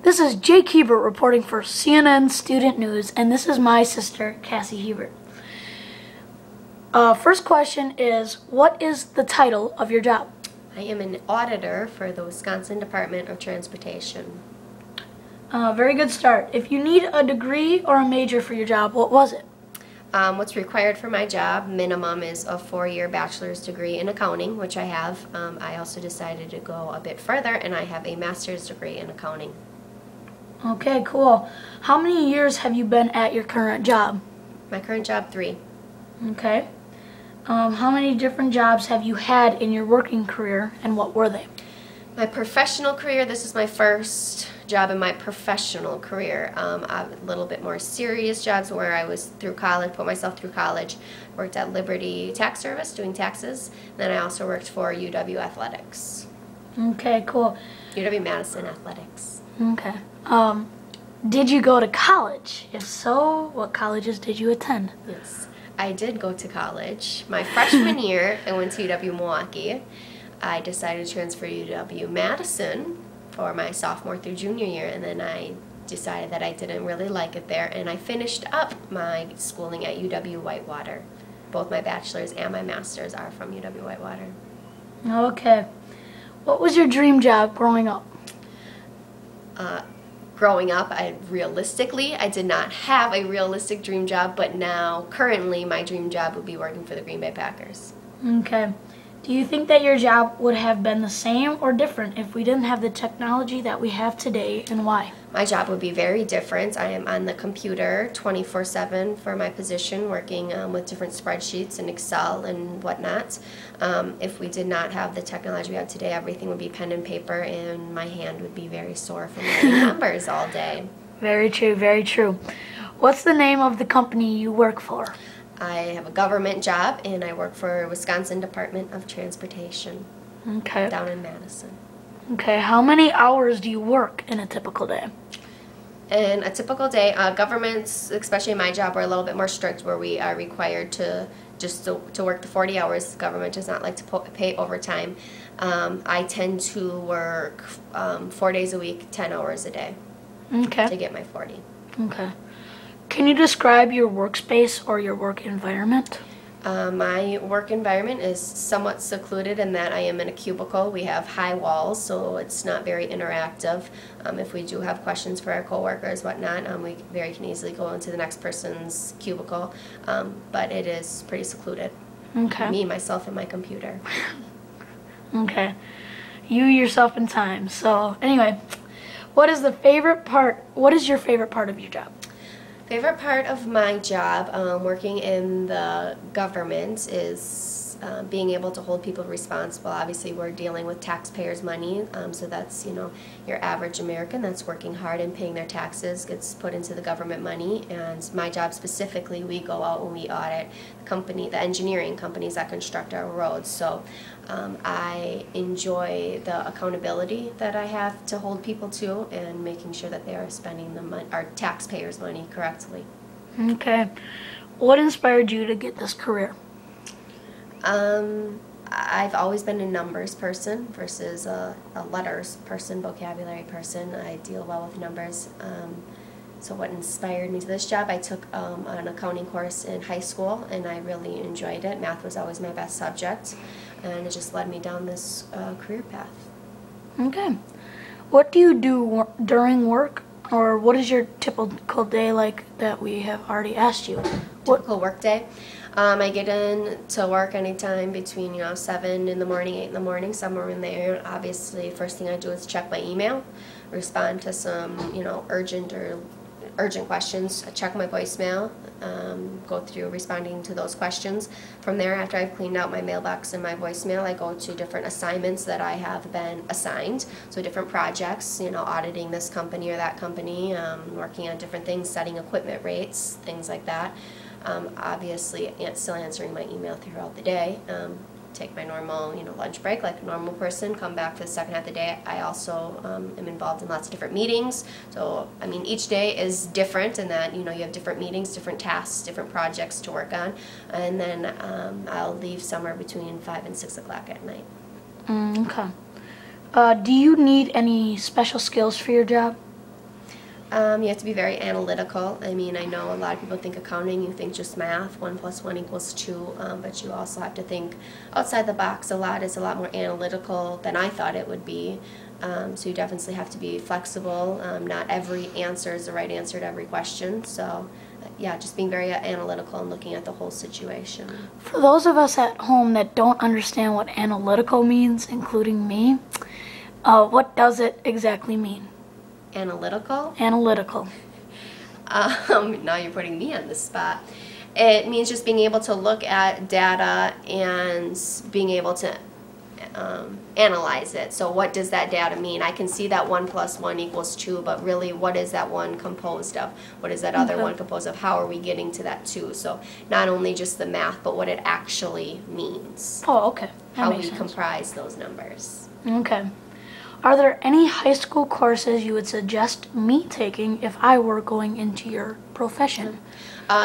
This is Jake Hebert reporting for CNN Student News, and this is my sister, Cassey Hebert. First question is, what is the title of your job? I am an auditor for the Wisconsin Department of Transportation. Very good start. If you need a degree or a major for your job, what was it? What's required for my job, minimum, is a 4-year bachelor's degree in accounting, which I have. I also decided to go a bit further, and I have a master's degree in accounting. Okay, cool. How many years have you been at your current job? My current job, 3. Okay. How many different jobs have you had in your working career, and what were they? My professional career, this is my first job in my professional career. A little bit more serious jobs where I was through college, put myself through college, worked at Liberty Tax Service doing taxes. Then I also worked for UW Athletics. Okay, cool. UW-Madison Athletics. Okay. Did you go to college? If so, what colleges did you attend? Yes, I did go to college. My freshman year, I went to UW-Milwaukee. I decided to transfer to UW-Madison for my sophomore through junior year, and then I decided that I didn't really like it there, and I finished up my schooling at UW-Whitewater. Both my bachelor's and my master's are from UW-Whitewater. Okay. What was your dream job growing up? Growing up, I did not have a realistic dream job, but now, currently, my dream job would be working for the Green Bay Packers. Okay. Do you think that your job would have been the same or different if we didn't have the technology that we have today, and why? My job would be very different. I am on the computer 24/7 for my position, working with different spreadsheets and Excel and whatnot. If we did not have the technology we have today, everything would be pen and paper, and my hand would be very sore from writing numbers all day. Very true, very true. What's the name of the company you work for? I have a government job, and I work for Wisconsin Department of Transportation. Okay. Down in Madison. Okay, how many hours do you work in a typical day? In a typical day, governments, especially my job, are a little bit more strict, where we are required to work the 40 hours. The government does not like to pay overtime. I tend to work 4 days a week, 10 hours a day, okay, to get my 40. Okay. Can you describe your workspace or your work environment? My work environment is somewhat secluded in that I am in a cubicle. We have high walls, so it's not very interactive. If we do have questions for our coworkers, whatnot, we can easily go into the next person's cubicle, but it is pretty secluded. Okay. Me, myself, and my computer. Okay. You, yourself, and time. So, anyway, what is your favorite part of your job? Favorite part of my job, working in the government, is being able to hold people responsible. Obviously, we're dealing with taxpayers' money, so that's, your average American that's working hard and paying their taxes gets put into the government money. And my job specifically, we go out and we audit the engineering companies that construct our roads. So I enjoy the accountability that I have to hold people to, and making sure that they are spending our taxpayers' money correctly. Okay. What inspired you to get this career? I've always been a numbers person versus a letters person, vocabulary person. I deal well with numbers. So what inspired me to this job, I took an accounting course in high school, and I really enjoyed it. Math was always my best subject, and it just led me down this career path. Okay. What do you do during work, or what is your typical day like that we have already asked you? Typical work day? I get in to work anytime between 7 in the morning, 8 in the morning, somewhere in there. Obviously, first thing I do is check my email, respond to some urgent questions, check my voicemail, go through responding to those questions. From there, after I've cleaned out my mailbox and my voicemail, I go to different assignments that I have been assigned. So different projects, auditing this company or that company, working on different things, setting equipment rates, things like that. Obviously, still answering my email throughout the day. Take my normal, lunch break like a normal person, come back for the second half of the day. I also am involved in lots of different meetings. So, each day is different in that, you have different meetings, different tasks, different projects to work on. And then I'll leave somewhere between 5 and 6 o'clock at night. Okay. Do you need any special skills for your job? You have to be very analytical. I mean, I know a lot of people think accounting, you think just math, 1 + 1 = 2, but you also have to think outside the box a lot. It's a lot more analytical than I thought it would be. So you definitely have to be flexible. Not every answer is the right answer to every question. So yeah, just being very analytical and looking at the whole situation. For those of us at home that don't understand what analytical means, including me, what does it exactly mean? Analytical? Analytical. Now you're putting me on the spot. It means just being able to look at data and being able to analyze it. So what does that data mean? I can see that 1 + 1 = 2, but really what is that one composed of? What is that other one composed of? How are we getting to that 2? So not only just the math, but what it actually means. Oh, okay. That how makes we sense. comprise those numbers. Okay. Are there any high school courses you would suggest me taking if I were going into your profession?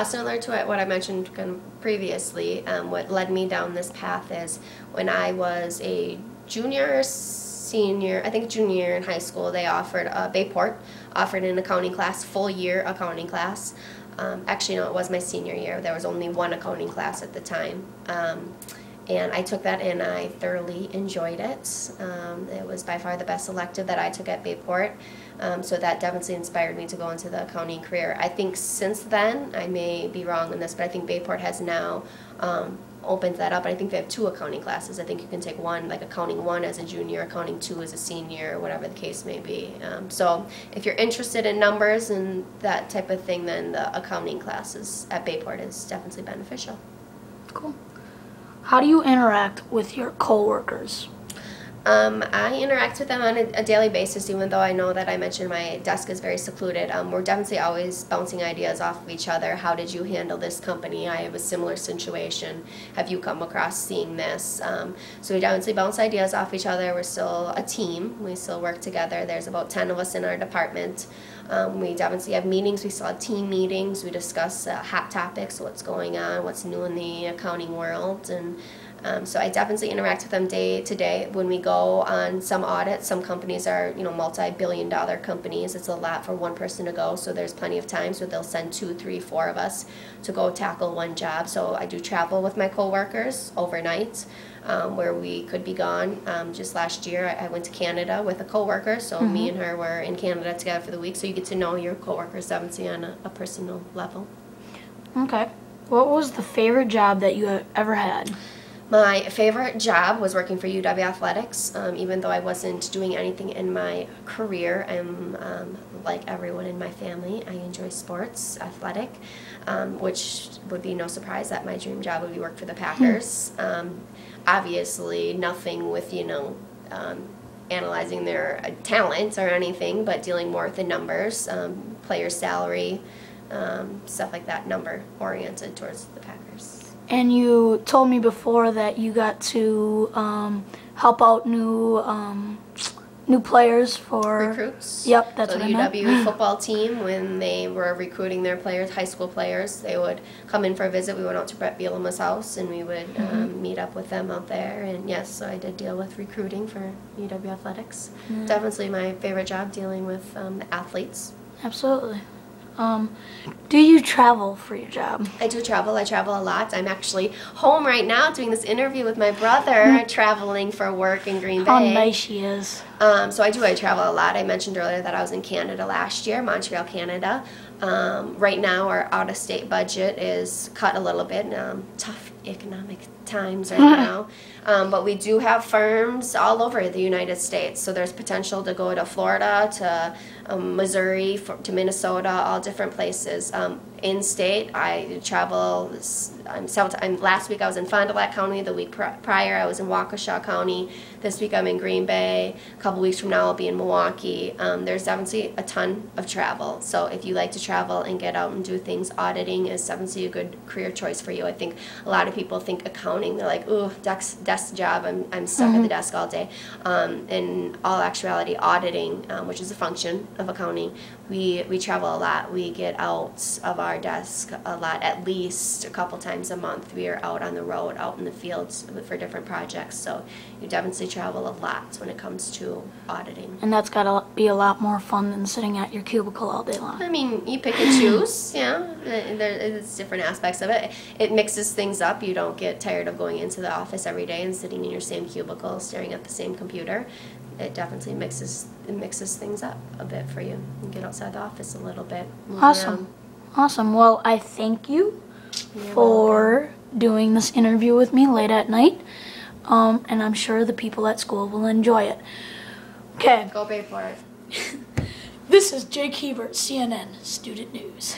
Similar to what I mentioned kind of previously, what led me down this path is when I was a junior, senior, I think junior year in high school, they offered, Bayport offered an accounting class, full year accounting class. Actually, no, it was my senior year. There was only one accounting class at the time. And I took that and I thoroughly enjoyed it. It was by far the best elective that I took at Bayport. So that definitely inspired me to go into the accounting career. I think since then, I may be wrong in this, but I think Bayport has now opened that up. I think they have 2 accounting classes. I think you can take one, like accounting 1 as a junior, accounting 2 as a senior, whatever the case may be. So if you're interested in numbers and that type of thing, then the accounting classes at Bayport is definitely beneficial. Cool. How do you interact with your coworkers? I interact with them on a daily basis, even though I know that I mentioned my desk is very secluded. We're definitely always bouncing ideas off of each other. How did you handle this company? I have a similar situation. Have you come across seeing this? So we definitely bounce ideas off each other. We're still a team. We still work together. There's about 10 of us in our department. We definitely have meetings. We still have team meetings. We discuss hot topics, what's going on, what's new in the accounting world, and so I definitely interact with them day to day. When we go on some audits, some companies are, multi-billion-dollar companies. It's a lot for one person to go, so there's plenty of time. So they'll send 2, 3, 4 of us to go tackle one job. So I do travel with my coworkers overnight, where we could be gone. Just last year, I went to Canada with a coworker. So me and her were in Canada together for the week. So you get to know your coworkers definitely on a personal level. Okay. What was the favorite job that you ever had? My favorite job was working for UW Athletics. Even though I wasn't doing anything in my career, I'm like everyone in my family. I enjoy sports, athletic, which would be no surprise that my dream job would be work for the Packers. Obviously, nothing with, analyzing their talent or anything, but dealing more with the numbers, player salary, stuff like that, number oriented towards the Packers. And you told me before that you got to help out new players for recruits. Yep, that's so what the I meant. UW football team, when they were recruiting their players, high school players, they would come in for a visit. We went out to Brett Bielema's house and we would meet up with them out there. And yes, so I did deal with recruiting for UW Athletics. Definitely my favorite job, dealing with the athletes. Absolutely. Do you travel for your job? I do travel. I travel a lot. I'm actually home right now doing this interview with my brother, traveling for work in Green Bay. How nice she is. So I travel a lot. I mentioned earlier that I was in Canada last year, Montreal, Canada. Right now our out-of-state budget is cut a little bit. Tough economic times right now. But we do have firms all over the United States. So there's potential to go to Florida, to Missouri, to Minnesota, all different places. In-state, I travel. Last week I was in Fond du Lac County. The week prior I was in Waukesha County. This week I'm in Green Bay. A couple weeks from now I'll be in Milwaukee. There's definitely a ton of travel. So if you like to travel and get out and do things, auditing is definitely a good career choice for you. I think a lot of people think accounting. They're like, ooh, desk job. I'm stuck at the desk all day. In all actuality, auditing, which is a function of accounting, we travel a lot. We get out of our desk a lot, at least a couple times times a month we are out on the road, out in the fields for different projects. So you definitely travel a lot when it comes to auditing. And that's got to be a lot more fun than sitting at your cubicle all day long. I mean, you pick and choose, yeah. There's different aspects of it. It mixes things up. You don't get tired of going into the office every day and sitting in your same cubicle, staring at the same computer. It definitely mixes things up a bit for you. You get outside the office a little bit. Awesome. Awesome. Well, I thank you for doing this interview with me late at night. And I'm sure the people at school will enjoy it. Okay. Go pay for it. This is Jake Hebert, CNN Student News.